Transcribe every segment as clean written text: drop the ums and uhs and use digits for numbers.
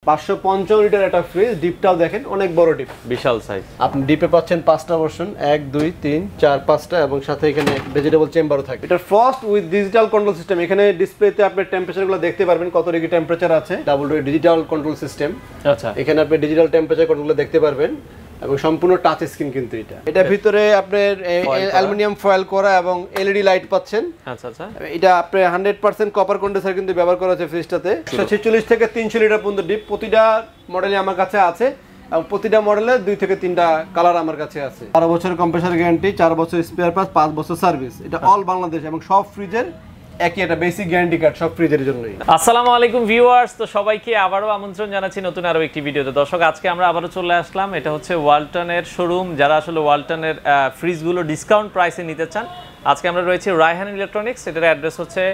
555 litre একটা fridge, ডিপটাও দেখেন অনেক বড় ডিপ, বিশাল সাইজ। আপনি ডিপে পাচ্ছেন 5টা ভার্সন, 1 2 3 4 5টা, এবং সাথে এখানে ভেজিটেবল চেম্বারও থাকে। এটা frost with digital control system. এখানে ডিসপ্লেতে আপনি টেম্পারেচারগুলো দেখতে পারবেন, কত ডিগ্রি টেম্পারেচার আছে। Double door digital control system. আচ্ছা, এখানে আপনি ডিজিটাল টেম্পারেচার কন্ট্রোলগুলো দেখতে পারবেন এবং সম্পূর্ণ টাচ স্ক্রিন কিন্তু এটা ভিতরে আপনার অ্যালুমিনিয়াম ফয়েল করা এবং এলইডি লাইট পাচ্ছেন। আচ্ছা আচ্ছা, এটা আপনি 100% কপার কন্ডেন্সার কিন্তু ব্যবহার করা আছে ফ্রিজটাতে। 146 থেকে 300 লিটার পর্যন্ত ডিপ প্রতিটা মডেলে আমার কাছে আছে, এবং প্রতিটা মডেলে 2 থেকে 3টা কালার আমার কাছে আছে। 12 বছরের কম্প্রেসার গ্যারান্টি, 4 বছর স্পেয়ার পার্টস, 5 বছর সার্ভিস। এটা অল বাংলাদেশ এবং সব ফ্রিজের একই একটা বেসিক গ্যারান্টি কার্ড সব ফ্রিজের জন্যই। আসসালামু আলাইকুম ভিউয়ার্স, তো সবাইকে আবারও আমন্ত্রণ জানাচ্ছি নতুন আরো একটি ভিডিওতে। দর্শক, আজকে আমরা আবারও চলে আসলাম, এটা হচ্ছে ওয়ালটনের শোরুম। যারা আসলে ওয়ালটনের ফ্রিজগুলো ডিসকাউন্ট প্রাইসে নিতে চান, আজকে আমরা রয়েছি রায়হান ইলেকট্রনিক্স। এটার অ্যাড্রেস হচ্ছে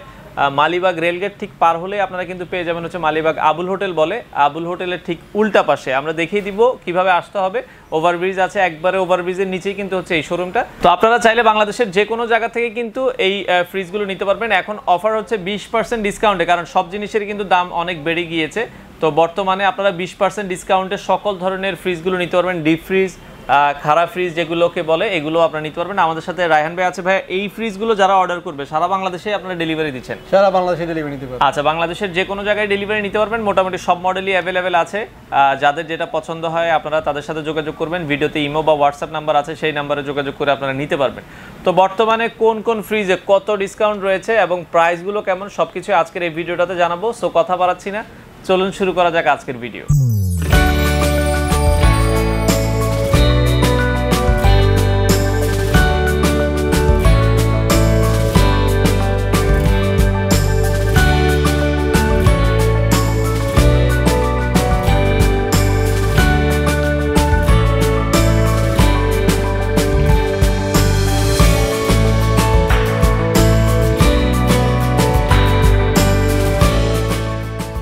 মালিবাগ রেলগেট ঠিক পার হলে আপনারা কিন্তু পেয়ে যাবেন হচ্ছে মালিবাগ আবুল হোটেল বলে, আবুল হোটেলের ঠিক উল্টা পাশে। আমরা দেখিয়ে দিব কিভাবে আসতে হবে। ওভারব্রিজ আছে, একবারে ওভারব্রিজের নিচেই কিন্তু হচ্ছে এই শোরুমটা। তো আপনারা চাইলে বাংলাদেশের যে কোনো জায়গা থেকে কিন্তু এই ফ্রিজগুলো নিতে পারবেন। এখন অফার হচ্ছে 20% ডিসকাউন্টে, কারণ সব জিনিসের কিন্তু দাম অনেক বেড়ে গিয়েছে। তো বর্তমানে আপনারা 20% ডিসকাউন্টে সকল ধরনের ফ্রিজগুলো নিতে পারবেন। ডিপ ফ্রিজ, খারাপ ফ্রিজ যেগুলোকে বলে, এগুলো আপনারা নিতে পারবেন। আমাদের সাথে রায়হান ভাই আছে। ভাই, এই ফ্রিজগুলো যারা অর্ডার করবে সারা বাংলাদেশে আপনারা ডেলিভারি দিচ্ছেন? সারা বাংলাদেশে ডেলিভারি নিতে পারবেন। আচ্ছা, বাংলাদেশের যে কোনো জায়গায় ডেলিভারি নিতে পারবেন। মোটামুটি সব মডেলই অ্যাভেলেবেল আছে। যাদের যেটা পছন্দ হয় আপনারা তাদের সাথে যোগাযোগ করবেন। ভিডিওতে ইমো বা হোয়াটসঅ্যাপ নাম্বার আছে, সেই নাম্বারে যোগাযোগ করে আপনারা নিতে পারবেন। তো বর্তমানে কোন কোন ফ্রিজে কত ডিসকাউন্ট রয়েছে এবং প্রাইসগুলো কেমন, সবকিছু আজকের এই ভিডিওটাতে জানাবো। সো কথা বাড়াচ্ছি না, চলুন শুরু করা যাক আজকের ভিডিও।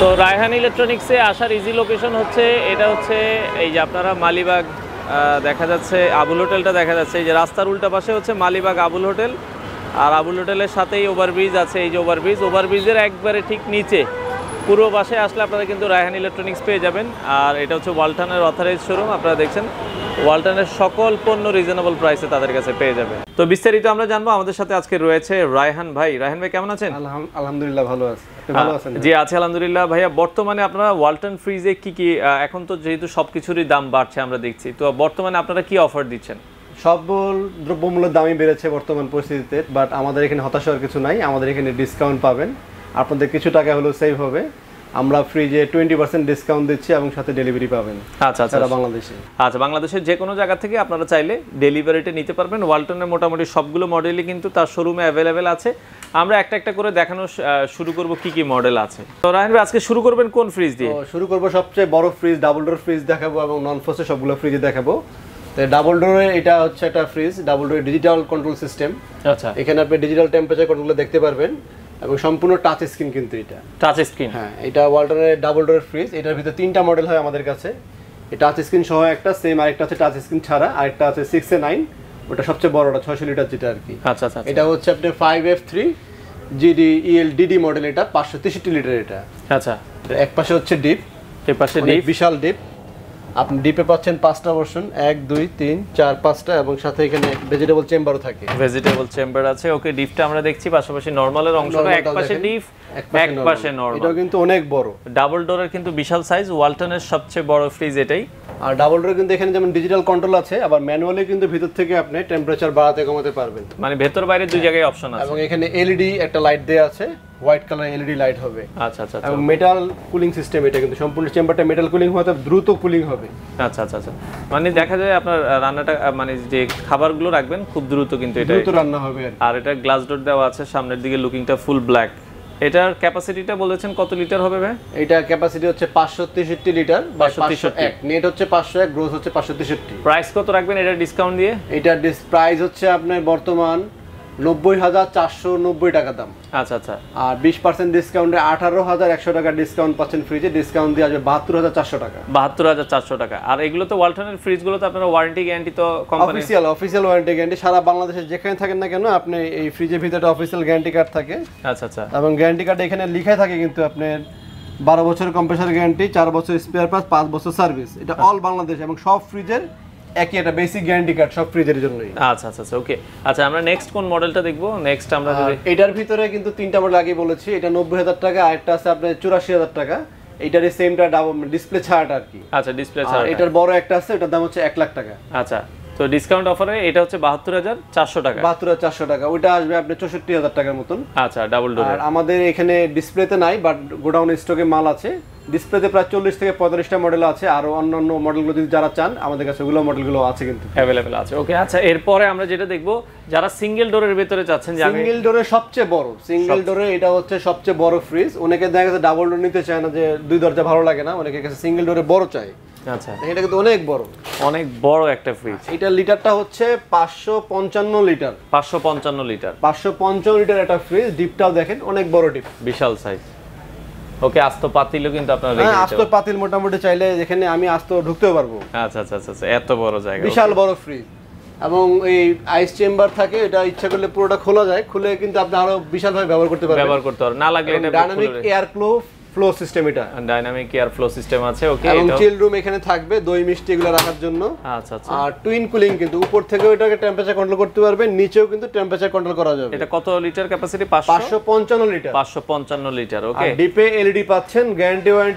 তো রায়হান ইলেকট্রনিক্সে আসার ইজি লোকেশন হচ্ছে, এটা হচ্ছে এই যে আপনারা মালিবাগ দেখা যাচ্ছে, আবুল হোটেলটা দেখা যাচ্ছে, এই যে রাস্তার উল্টা পাশে হচ্ছে মালিবাগ আবুল হোটেল। আর আবুল হোটেলের সাথেই ওভারব্রিজ আছে, এই যে ওভারব্রিজের একবারে ঠিক নিচে পূর্ব পাশে আসলে আপনারা কিন্তু রায়হান ইলেকট্রনিক্স পেয়ে যাবেন। আর এটা হচ্ছে ওয়ালটনের অথরাইজ শোরুম। আপনারা দেখছেন ওয়ালটনের সকল পণ্য রিজনেবল প্রাইসে তাদের কাছে পেয়ে যাবেন। তো বিস্তারিত আমরা জানবো। আমাদের সাথে আজকে রয়েছে রায়হান ভাই। রায়হান ভাই কেমন আছেন? আলহামদুলিল্লাহ ভালো আছি, আপনি ভালো আছেন? জি আছি আলহামদুলিল্লাহ। ভাইয়া, বর্তমানে আপনারা ওয়ালটন ফ্রিজে কি কি, এখন তো যেহেতু সবকিছুরই দাম বাড়ছে আমরা দেখছি, তো বর্তমানে আপনারা কি অফার দিচ্ছেন? সব দ্রব্যমূল্যের দামই বেড়েছে বর্তমান পরিস্থিতিতে, বাট আমাদের এখানে হতাশ হওয়ার কিছু নাই। আমাদের এখানে ডিসকাউন্ট পাবেন, আপনাদের কিছু টাকা হলেও সেভ হবে। আমরা ফ্রিজে 20% ডিসকাউন্ট দিচ্ছি এবং সাথে ডেলিভারি পাবেন। আচ্ছা আচ্ছা, বাংলাদেশে। আচ্ছা, বাংলাদেশের যে কোনো জায়গা থেকে আপনারা চাইলে ডেলিভারিটা নিতে পারবেন। ওয়ালটনের মোটামুটি সবগুলো মডেলই কিন্তু তার শোরুমে অ্যাভেলেবেল আছে। আমরা একটা একটা করে দেখানো শুরু করব কি কি মডেল আছে। তো রায়হান ভাই, আজকে শুরু করবেন কোন ফ্রিজ দিয়ে? শুরু করব সবচেয়ে বড় ফ্রিজ, ডাবল ডোর ফ্রিজ দেখাবো এবং নন ফ্রস্টের সবগুলো ফ্রিজে দেখাবো। তো ডাবল ডোরে এটা হচ্ছে একটা ফ্রিজ, ডাবল ডোরে ডিজিটাল কন্ট্রোল সিস্টেম। আচ্ছা, এখানে আপনি ডিজিটাল টেম্পারেচার কন্ট্রোল দেখতে পারবেন এবং সম্পূর্ণ টাচ স্ক্রিন কিন্তু এটা। Touch screen? হ্যাঁ, এটা ওয়ালটনের ডাবল ডোর ফ্রিজ। এটার ভিতরে 3টা মডেল হয় আমাদের কাছে। এই টাচ স্ক্রিন সহ একটা, সেম আরেকটা আছে টাচ স্ক্রিন ছাড়া, আরেকটা আছে 6A9, ওটা সবচেয়ে বড়টা 600 লিটার যেটা আর কি। আচ্ছা আচ্ছা, এটা হচ্ছে আপনি 5F3 জিডি ELDD মডেল, এটা 563 লিটার এটা। আচ্ছা, এক পাশে হচ্ছে ডিপ, এই পাশে ডিপ, বিশাল ডিপ। আপনি ডিপে পাচ্ছেন 5টা ভার্সন, 1 2 3 4 5টা, এবং সাথে এখানে ভেজিটেবল চেম্বারও থাকে। ভেজিটেবল চেম্বার আছে। ওকে, ডিপটা আমরা দেখছি, পাশাপাশি নরমালের অংশটা এক পাশে ডিপ, এক পাশে নরমাল। এটা কিন্তু অনেক বড় ডাবল ডোরের, কিন্তু বিশাল সাইজ। ওয়ালটনের সবচেয়ে বড় ফ্রিজ এটাই। আর ডাবল ডোরে কিন্তু এখানে যেমন ডিজিটাল কন্ট্রোল আছে, আবার ম্যানুয়ালি কিন্তু ভিতর থেকে আপনি টেম্পারেচার বাড়াতে কমাতে পারবেন। মানে ভেতর বাইরে দুই জায়গায় অপশন আছে। এবং এখানে এলইডি একটা লাইট দেয়া আছে, হোয়াইট কালার এলইডি লাইট হবে। আচ্ছা আচ্ছা, এবং মেটাল কুলিং সিস্টেম, এটা কিন্তু সম্পূর্ণ চেম্বারটা মেটাল কুলিং হতে দ্রুত কুলিং হবে। আচ্ছা আচ্ছা আচ্ছা, মানে দেখা যায় আপনার রান্নাটা, মানে যে খাবারগুলো রাখবেন খুব দ্রুত কিন্তু এটা দ্রুত রান্না হবে। আর এটা গ্লাস ডোর দেওয়া আছে, সামনের দিকে লুকিংটা ফুল ব্ল্যাক। এটার ক্যাপাসিটিটা বলেছেন কত লিটার হবে ভাই? এটা ক্যাপাসিটি হচ্ছে 563 লিটার, 501 নেট হচ্ছে 501, গ্রোস হচ্ছে 563। প্রাইস কত রাখবেন এটা ডিসকাউন্ট দিয়ে? এটা প্রাইস হচ্ছে আপনার বর্তমান 90,490 টাকা দাম। আচ্ছা আচ্ছা, আর 20% ডিসকাউন্টে 18,100 টাকা ডিসকাউন্ট পাচ্ছেন ফ্রিজে। ডিসকাউন্ট দিয়ে আসবে 72,400 টাকা। 72,400 টাকা। আর এগুলো তো ওয়ালটনের ফ্রিজগুলো তো আপনারা ওয়ারেন্টি গ্যারান্টি তো কোম্পানি অফিসিয়াল ওয়ারেন্টি গ্যারান্টি সারা বাংলাদেশে যেখানে থাকেন না কেন, আপনি এই ফ্রিজের ভিতরে অফিসিয়াল গ্যারান্টি কার্ড থাকে। আচ্ছা আচ্ছা, এবং গ্যারান্টি কার্ডে এখানে লেখা থাকে কিন্তু আপনার 12 বছরের কম্প্রেসার গ্যারান্টি, 4 বছর স্পেয়ার পার্টস, 5 বছর সার্ভিস। এটা অল বাংলাদেশ এবং সব ফ্রিজের একই একটা বেসিক গ্যারান্টি কার্ড সব ফ্রিজের জন্যই। আচ্ছা আচ্ছা আচ্ছা ওকে। আচ্ছা আমরা নেক্সট কোন মডেলটা দেখবো? নেক্সট আমরা এটার ভিতরে কিন্তু তিনটা মডেল আগে বলেছি, এটা 90,000 টাকা, আরেকটা আছে আপনার 84,000 টাকা। এটার সেমটা ডাবল ডিসপ্লে ছাড়াটা আর কি। আচ্ছা ডিসপ্লে ছাড়া। এটার বড় একটা আছে, ওটার দাম হচ্ছে 1 লাখ টাকা। আচ্ছা তো ডিসকাউন্ট অফারে এটা হচ্ছে 72,400 টাকা। 72,400 টাকা, ওইটা আসবে আপনি 64,000 টাকার মতন। আচ্ছা ডাবল ডোর। আর আমাদের এখানে ডিসপ্লেতে নাই, বাট গোডাউনে স্টকে মাল আছে। ডিসপ্লেতে প্রায় 40 থেকে 45টা মডেল আছে, আর অন্যান্য মডেলগুলো যদি যারা চান আমাদের কাছে ওগুলো মডেলগুলো আছে কিন্তু अवेलेबल আছে। ওকে আচ্ছা এরপরে আমরা যেটা দেখবো যারা সিঙ্গেল ডোরের ভিতরে চাচ্ছেন, যে সিঙ্গেল ডোরের সবচেয়ে বড়, সিঙ্গেল ডোরে এটা হচ্ছে সবচেয়ে বড় ফ্রিজ। অনেকে দেখা গেছে ডাবল ডোর নিতে চায় না, যে দুই দরজা ভালো লাগে না, অনেকের কাছে সিঙ্গেল ডোরে বড় চাই। আচ্ছা এটা কিন্তু অনেক বড়, অনেক বড় একটা ফ্রিজ। এটা লিটারটা হচ্ছে 555 লিটার। 555 লিটার, 555 লিটার একটা ফ্রিজ। ডিপটাও দেখেন অনেক বড় ডিপ, বিশাল সাইজ। ওকে আস্ত পাতিলও কিন্তু আপনারা রেখে আস্ত পাতিল মোটামুটি চাইলে যেখানে আমি আস্ত ঢুকতেও পারবো। আচ্ছা আচ্ছা আচ্ছা এত বড় জায়গা, বিশাল বড় ফ্রিজ। এবং এই আইস চেম্বার থাকে, এটা ইচ্ছা করলে পুরোটা খোলা যায়, খুলে কিন্তু আপনি আরো বিশাল ভাবে ব্যবহার করতে পারবেন। ব্যবহার করতে পারবেন, না লাগলে এটা ডাইনামিক এয়ার ফ্লো সিস্টেম, এটা ডাইনামিক এয়ার ফ্লো সিস্টেম আছে। ওকে এবং চিল রুম এখানে থাকবে, দই মিষ্টি এগুলো রাখার জন্য। আচ্ছা আচ্ছা। আর টুইন কুলিং, কিন্তু উপর থেকেও এটাকে টেম্পারেচার কন্ট্রোল করতে পারবেন, নিচেও কিন্তু টেম্পারেচার কন্ট্রোল করা যাবে। এটা কত লিটার ক্যাপাসিটি? 555 লিটার। 555 লিটার। ওকে ডিপে এলইডি পাচ্ছেন, গ্যারান্টি ওয়ারেন্টি